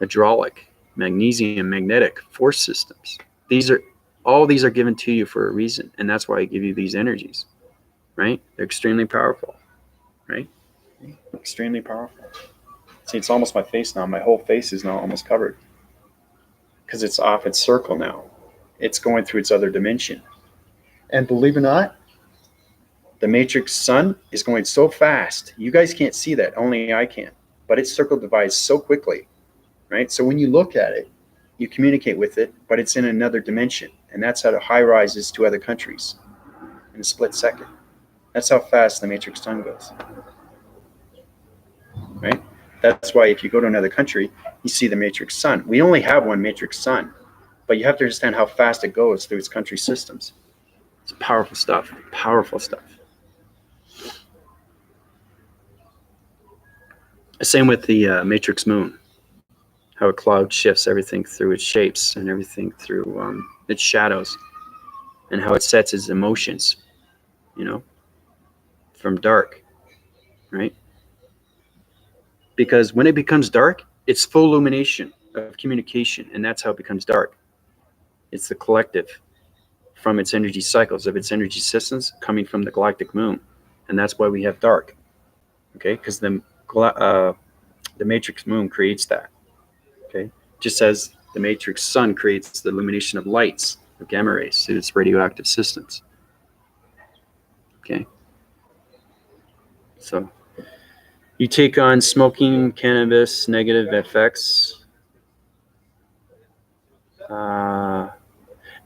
hydraulic, magnesium, magnetic force systems. All these are given to you for a reason, and that's why I give you these energies, right? They're extremely powerful, right? Extremely powerful. See, it's almost my face now. My whole face is now almost covered because it's off its circle now. It's going through its other dimension. And believe it or not, the matrix sun is going so fast. You guys can't see that. Only I can. But its circle divides so quickly, right? So when you look at it, you communicate with it, but it's in another dimension. And that's how the high rises to other countries in a split second. That's how fast the matrix sun goes, right? That's why if you go to another country, you see the matrix sun. We only have one matrix sun, but you have to understand how fast it goes through its country systems. It's powerful stuff. Powerful stuff. Same with the matrix moon. How a cloud shifts everything through its shapes and everything through its shadows, and how it sets its emotions, from dark, right? Because when it becomes dark, it's full illumination of communication, and that's how it becomes dark. It's the collective from its energy cycles of its energy systems coming from the galactic moon, and that's why we have dark. Okay, because the matrix moon creates that. Okay, just as the matrix sun creates the illumination of lights of gamma rays through its radioactive systems. Okay, so you take on smoking cannabis, negative effects.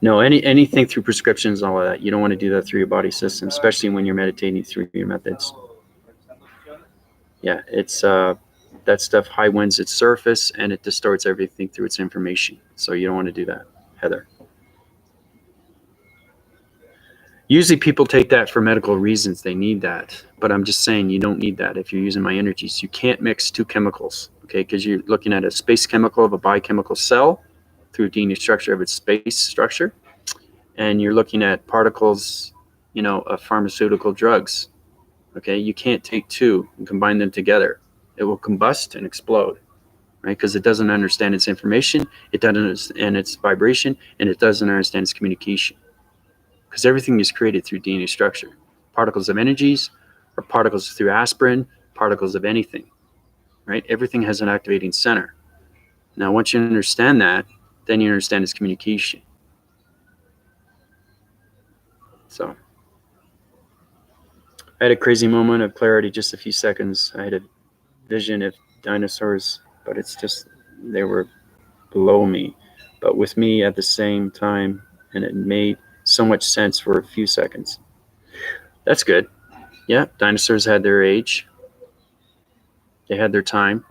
No, anything through prescriptions and all of that. You don't want to do that through your body system, especially when you're meditating through your methods. Yeah, it's that stuff high winds its surface and it distorts everything through its information. So you don't want to do that, Heather. Usually people take that for medical reasons. They need that. But I'm just saying you don't need that if you're using my energies. You can't mix two chemicals, okay? Because you're looking at a space chemical of a biochemical cell through DNA structure of its space structure. And you're looking at particles, of pharmaceutical drugs. Okay, you can't take two and combine them together. It will combust and explode, right? Because it doesn't understand its information, it doesn't understand its vibration, and it doesn't understand its communication. Because everything is created through DNA structure. Particles of energies, or particles through aspirin, particles of anything, right? Everything has an activating center. Now, once you understand that, then you understand its communication. So, I had a crazy moment of clarity, just a few seconds. I had a vision of dinosaurs, but it's just, they were below me, but with me at the same time, and it made so much sense for a few seconds. That's good. Yeah, dinosaurs had their age. They had their time.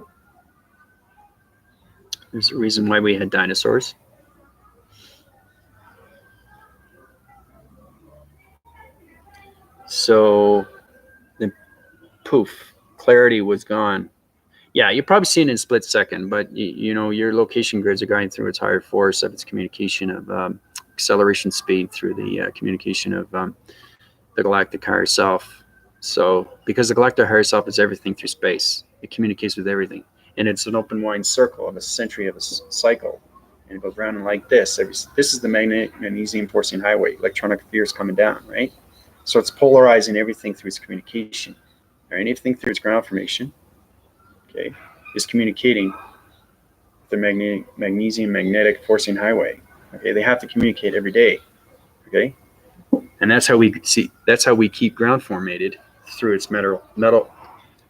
There's a reason why we had dinosaurs. So then poof, clarity was gone. Yeah, you probably seen it in a split second, but your location grids are going through its higher force of its communication of acceleration speed through the communication of the galactic higher self. So because the galactic higher self is everything through space, it communicates with everything, and it's an open wide circle of a century of a cycle, and it goes around like this. This is the magnesium forcing highway. Electronic fields coming down, right? So it's polarizing everything through its communication, or anything through its ground formation. Okay, is communicating the magnesium magnetic forcing highway. Okay, they have to communicate every day. Okay, and that's how we keep ground formated through its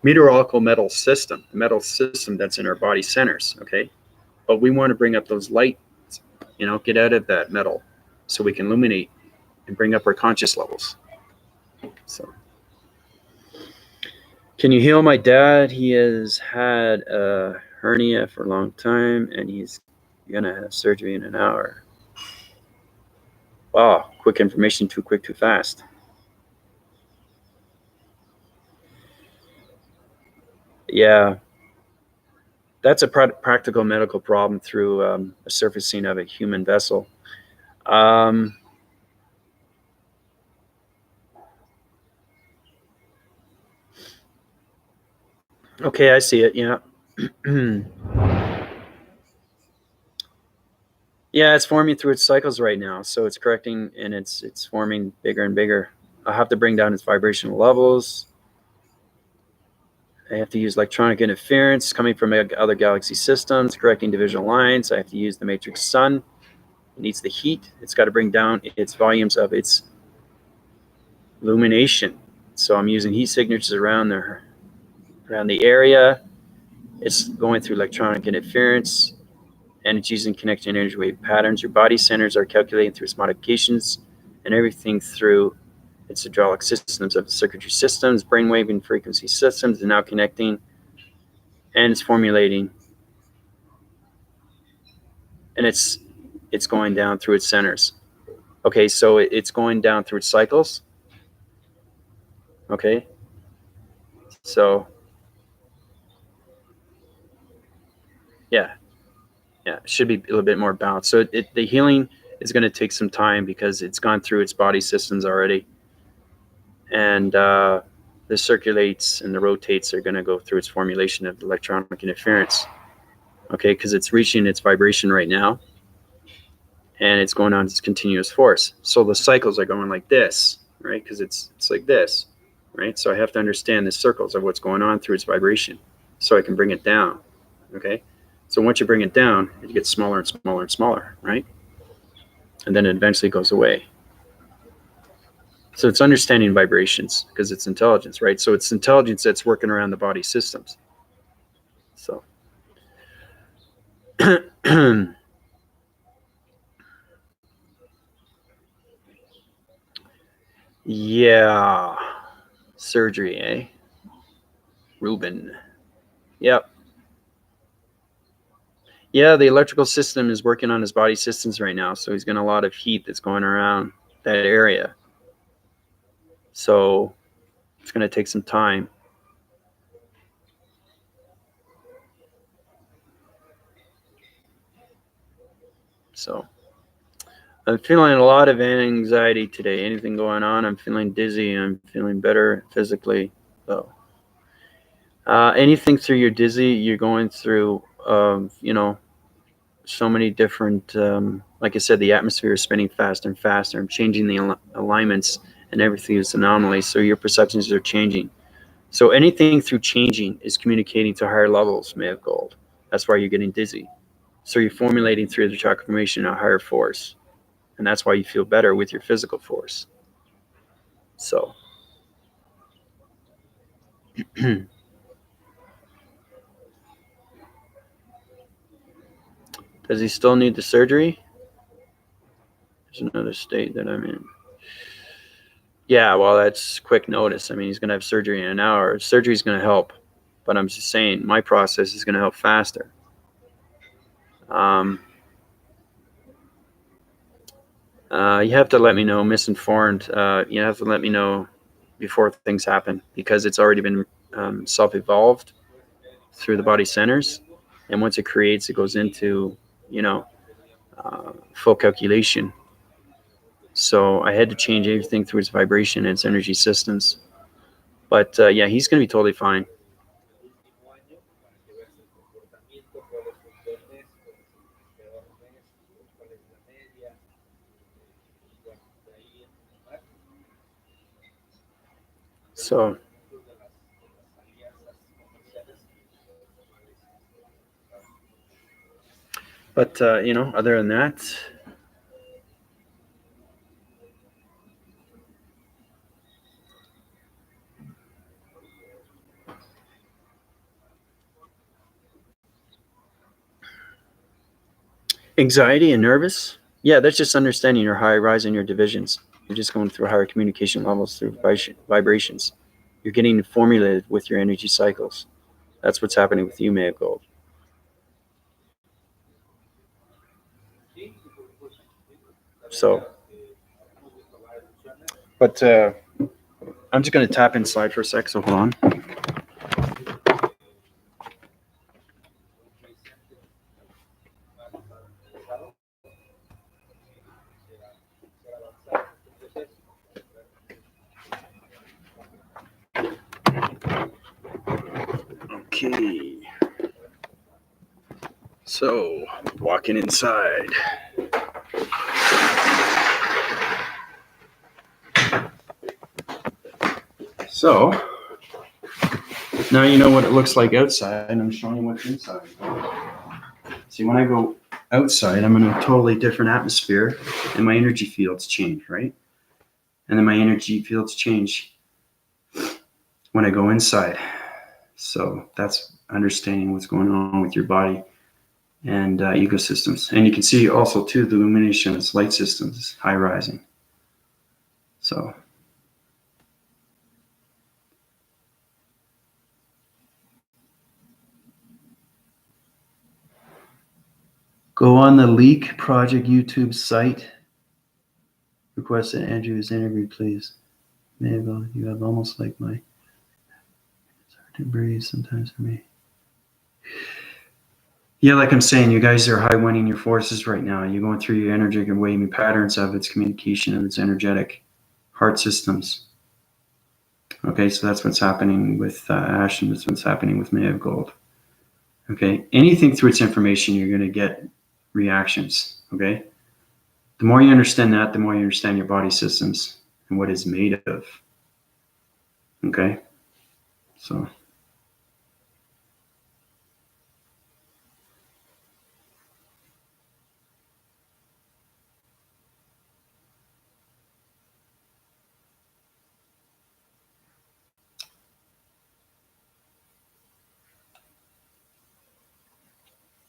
meteorological metal system, the metal system that's in our body centers. Okay, but we want to bring up those lights, get out of that metal so we can illuminate and bring up our conscious levels. So, can you heal my dad? He has had a hernia for a long time, and he's gonna have surgery in an hour. Wow, quick information, too quick, too fast. Yeah, that's a practical medical problem through a surfacing of a human vessel. Okay, I see it. Yeah. Yeah, it's forming through its cycles right now. So it's correcting and it's forming bigger and bigger. I'll have to bring down its vibrational levels. I have to use electronic interference coming from other galaxy systems, correcting divisional lines. I have to use the matrix sun. It needs the heat. It's got to bring down its volumes of its illumination. So I'm using heat signatures around the area. It's going through electronic interference, and it's using connection energy wave patterns. Your body centers are calculating through its modifications, and everything through its hydraulic systems of the circuitry systems, brainwave and frequency systems, and now connecting, and it's formulating, and it's going down through its centers. Okay, so it's going down through its cycles. Okay, so yeah, it should be a little bit more balanced. So the healing is going to take some time because it's gone through its body systems already, and the circulates and the rotates are going to go through its formulation of electronic interference. Okay, because it's reaching its vibration right now, and it's going on its continuous force. So the cycles are going like this, right? Because it's like this, right? So I have to understand the circles of what's going on through its vibration, so I can bring it down. Okay, so once you bring it down, it gets smaller and smaller and smaller, right? And then it eventually goes away. So it's understanding vibrations because it's intelligence, right? So it's intelligence that's working around the body systems. So yeah, surgery, eh? Ruben. Yep. Yeah, the electrical system is working on his body systems right now, so he's got a lot of heat that's going around that area. So it's going to take some time. So I'm feeling a lot of anxiety today. Anything going on? I'm feeling dizzy. I'm feeling better physically. So anything through you're dizzy, you're going through, so many different, like I said, the atmosphere is spinning faster and faster. I'm changing the alignments and everything is anomaly. So your perceptions are changing. So anything through changing is communicating to higher levels, may have gold. That's why you're getting dizzy. So you're formulating through the chakra formation a higher force. And that's why you feel better with your physical force. So does he still need the surgery? There's another state that I'm in. Yeah, well, that's quick notice. I mean, he's going to have surgery in an hour. Surgery is going to help. But I'm just saying, my process is going to help faster. You have to let me know, misinformed. You have to let me know before things happen because it's already been self-evolved through the body centers. And once it creates, it goes into, full calculation. So I had to change everything through its vibration and its energy systems. But yeah, he's going to be totally fine. So, but other than that, anxiety and nervous. Yeah, that's just understanding your high rise and your divisions. You're just going through higher communication levels through vibrations. You're getting formulated with your energy cycles. That's what's happening with you, May of Gold. So, but I'm just going to tap inside for a sec. So hold on. Okay. So, walking inside. So, now you know what it looks like outside, and I'm showing you what's inside. See, when I go outside, I'm in a totally different atmosphere, and my energy fields change, right? And then my energy fields change when I go inside. So that's understanding what's going on with your body and ecosystems. And you can see also, too, the illumination of its light systems, high rising. So go on the Leak Project YouTube site request that Andrew is interviewed, please. Mabel, you have almost like my... It's hard to breathe sometimes for me. Yeah, like I'm saying, you guys are high-winding your forces right now. You're going through your energetic and waving patterns of its communication, of its energetic heart systems. Okay, so that's what's happening with Ash, and that's what's happening with May of Gold. Okay, anything through its information, you're going to get reactions. Okay, the more you understand that, the more you understand your body systems and what it's made of. Okay, so.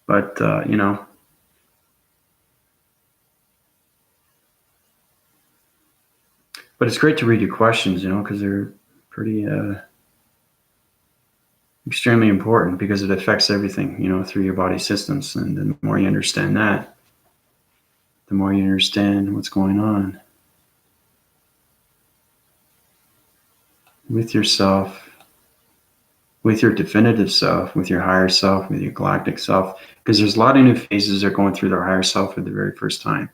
But, you know, but it's great to read your questions, you know, because they're pretty extremely important, because it affects everything, you know, through your body systems. And the more you understand that, the more you understand what's going on with yourself, with your definitive self, with your higher self, with your galactic self, because there's a lot of new phases that are going through their higher self for the very first time.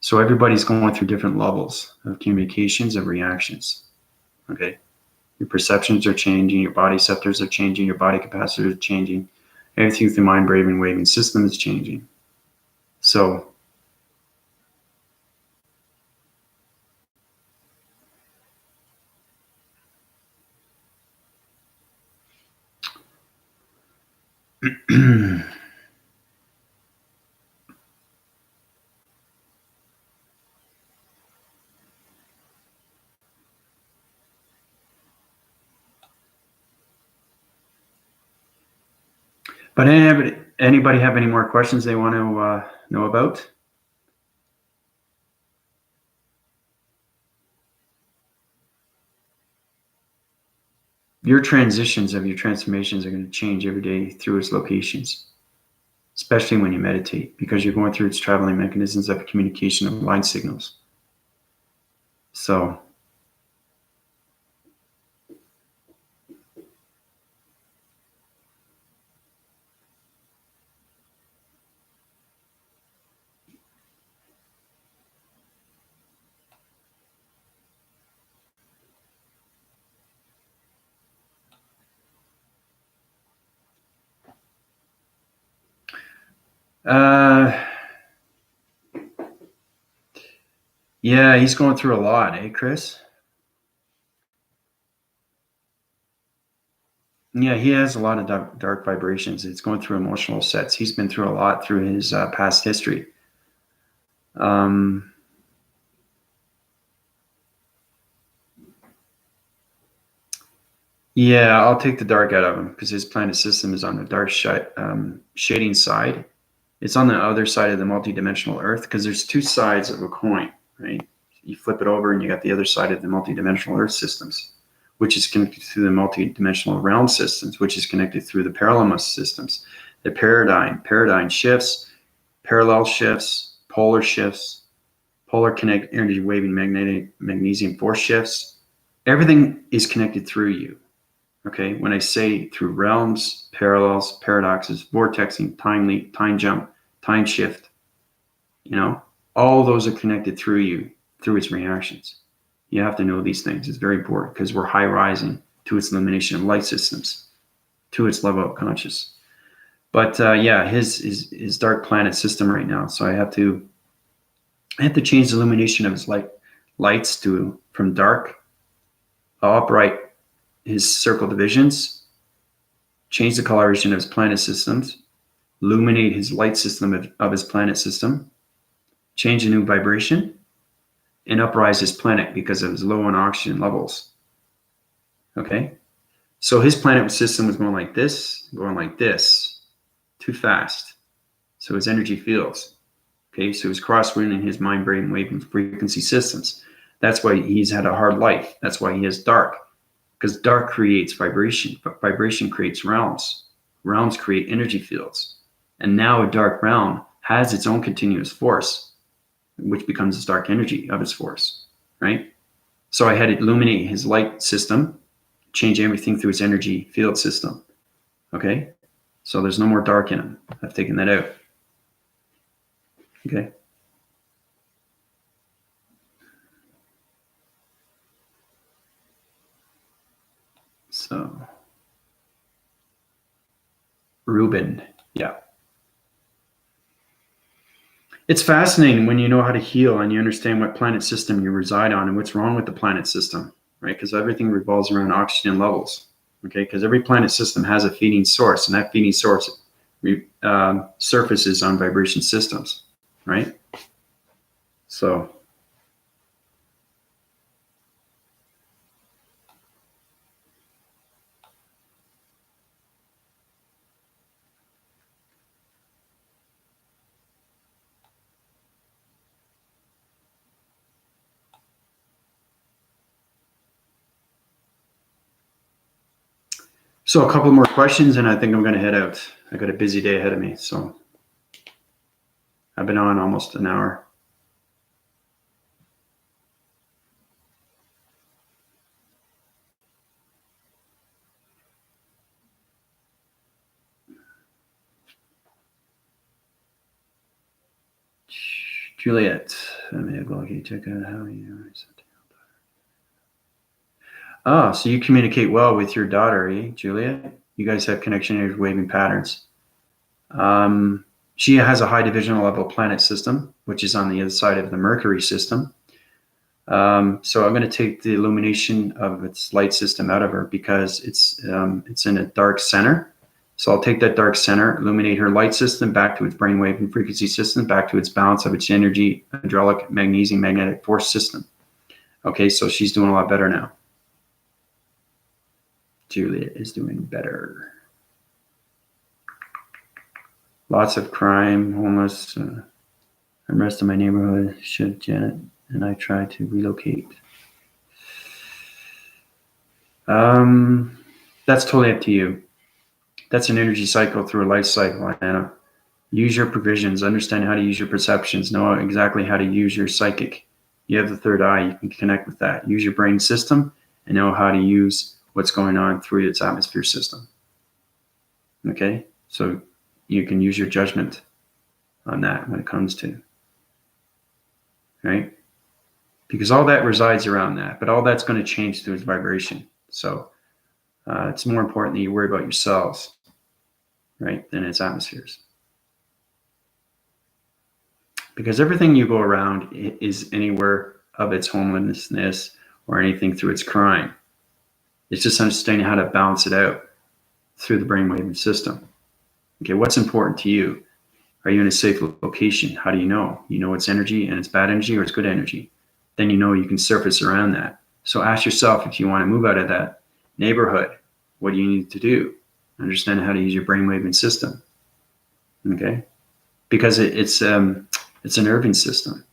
So everybody's going through different levels of communications, of reactions. Okay. Your perceptions are changing, your body receptors are changing, your body capacitors are changing. Everything with the mind, brave, and waving system is changing. So but anybody have any more questions they want to know about? Your transitions of your transformations are going to change every day through its locations, especially when you meditate, because you're going through its traveling mechanisms of communication of line signals. So yeah, he's going through a lot, eh, Chris? Yeah, he has a lot of dark vibrations. It's going through emotional sets. He's been through a lot through his past history. Yeah, I'll take the dark out of him, because his planet system is on the dark shading side. It's on the other side of the multidimensional Earth, because there's two sides of a coin, right? You flip it over and you got the other side of the multidimensional Earth systems, which is connected to the multidimensional realm systems, which is connected through the parallel systems, the paradigm shifts, parallel shifts, polar connect energy waving magnetic magnesium force shifts. Everything is connected through you. Okay, when I say through realms, parallels, paradoxes, vortexing, time leap, time jump, time shift, you know, all those are connected through you, through its reactions. You have to know these things. It's very important, because we're high rising to its elimination of light systems, to its level of conscious. But yeah, his dark planet system right now. So I have to change the illumination of his lights to from dark, upright his circle divisions, change the coloration of his planet systems, illuminate his light system of his planet system, change the new vibration, and uprise his planet because of his low on oxygen levels. Okay? So his planet system was going like this, too fast. So his energy fields. Okay, so he's cross-running his mind, brain, wave, and frequency systems. That's why he's had a hard life. That's why he is dark. Because dark creates vibration, but vibration creates realms. Realms create energy fields. And now a dark realm has its own continuous force. which becomes his dark energy of his force, right? So I had to illuminate his light system, change everything through his energy field system. Okay? So there's no more dark in him. I've taken that out. Okay? So, Ruben, yeah. It's fascinating when you know how to heal and you understand what planet system you reside on and what's wrong with the planet system, right? Because everything revolves around oxygen levels, okay? Because every planet system has a feeding source, and that feeding source surfaces on vibration systems, right? So, so a couple more questions, and I think I'm going to head out. I got a busy day ahead of me, so I've been on almost an hour. Juliet, check out how you. Oh, so you communicate well with your daughter, eh, Juliet? You guys have connection energy waving patterns. She has a high divisional level planet system, which is on the other side of the Mercury system. So I'm going to take the illumination of its light system out of her because it's in a dark center. So I'll take that dark center, illuminate her light system back to its brainwave and frequency system, back to its balance of its energy, hydraulic, magnesium, magnetic force system. Okay, so she's doing a lot better now. Juliet is doing better. Lots of crime, homeless, and the rest of my neighborhood should Janet and I try to relocate. That's totally up to you. That's an energy cycle through a life cycle, Anna. Use your provisions, understand how to use your perceptions, know exactly how to use your psychic. You have the third eye, you can connect with that. Use your brain system and know how to use what's going on through its atmosphere system. Okay? So you can use your judgment on that when it comes to, right? Because all that resides around that, but all that's going to change through its vibration. So it's more important that you worry about yourselves, right, than its atmospheres. Because everything you go around is anywhere of its homelessness or anything through its crime. It's just understanding how to balance it out through the brainwave system. Okay, what's important to you? Are you in a safe location? How do you know? You know it's energy and it's bad energy or it's good energy. Then you know you can surface around that. So ask yourself if you want to move out of that neighborhood, what do you need to do? Understand how to use your brainwave system. Okay? Because it's a nerving system,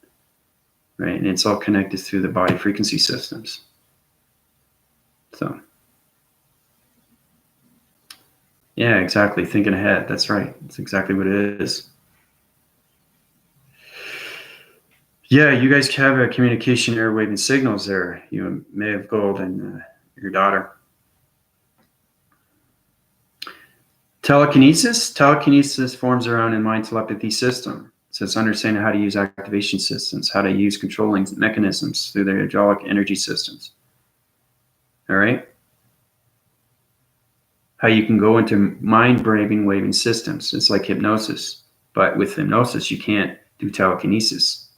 right? And it's all connected through the body frequency systems. So, yeah, exactly. Thinking ahead. That's right. That's exactly what it is. Yeah, you guys have a communication airwaving signals there. You may have Gold and your daughter. Telekinesis. Telekinesis forms around in mind telepathy system. So it's understanding how to use activation systems, how to use controlling mechanisms through their hydraulic energy systems. All right? How you can go into mind-braving waving systems. It's like hypnosis. But with hypnosis, you can't do telekinesis,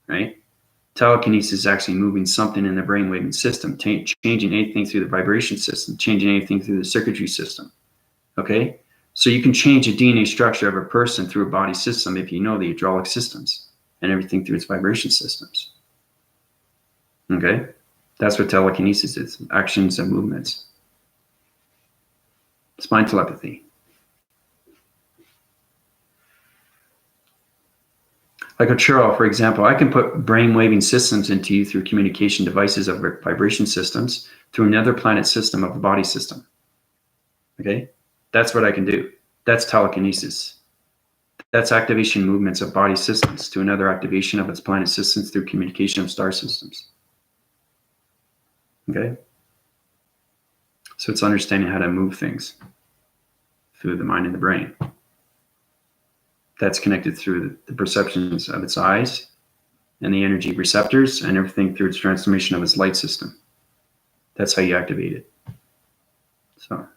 right? Telekinesis is actually moving something in the brainwave system, changing anything through the vibration system, changing anything through the circuitry system, okay? So you can change the DNA structure of a person through a body system if you know the hydraulic systems and everything through its vibration systems, okay? That's what telekinesis is, actions and movements. It's mind telepathy. Like Ochuro, for example, I can put brain-waving systems into you through communication devices of vibration systems through another planet system of a body system. Okay? That's what I can do. That's telekinesis. That's activation movements of body systems to another activation of its planet systems through communication of star systems. Okay? So it's understanding how to move things through the mind and the brain. That's connected through the perceptions of its eyes and the energy receptors and everything through its transformation of its light system. That's how you activate it. So.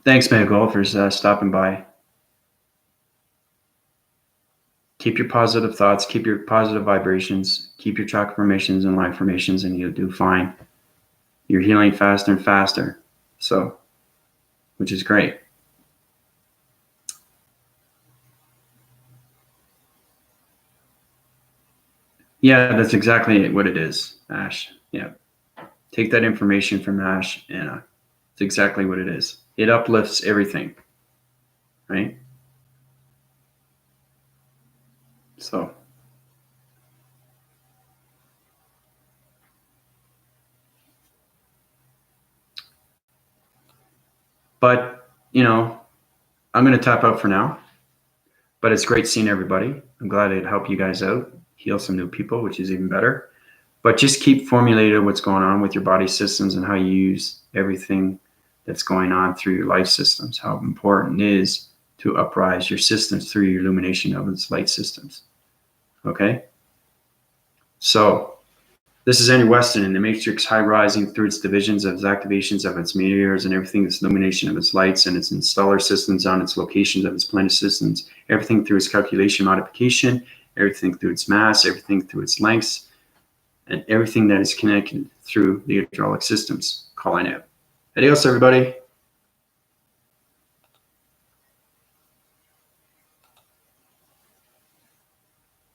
Thanks, Mega Golfers, stopping by. Keep your positive thoughts, keep your positive vibrations, keep your chakra formations and line formations, and you'll do fine. You're healing faster and faster, so, which is great. Yeah, that's exactly what it is, Ash. Yeah. Take that information from Ash, and it's exactly what it is. It uplifts everything, right? So. But, I'm going to tap out for now. But it's great seeing everybody. I'm glad it helped you guys out, heal some new people, which is even better. But just keep formulating what's going on with your body systems and how you use everything that's going on through your life systems, how important it is to uprise your systems through your illumination of its light systems. Okay? So, this is Andrew Weston in the Matrix, high rising through its divisions of its activations of its meteors and everything, its illumination of its lights and its interstellar systems on its locations of its planet systems, everything through its calculation modification, everything through its mass, everything through its lengths, and everything that is connected through the hydraulic systems. Calling out. Adios, everybody.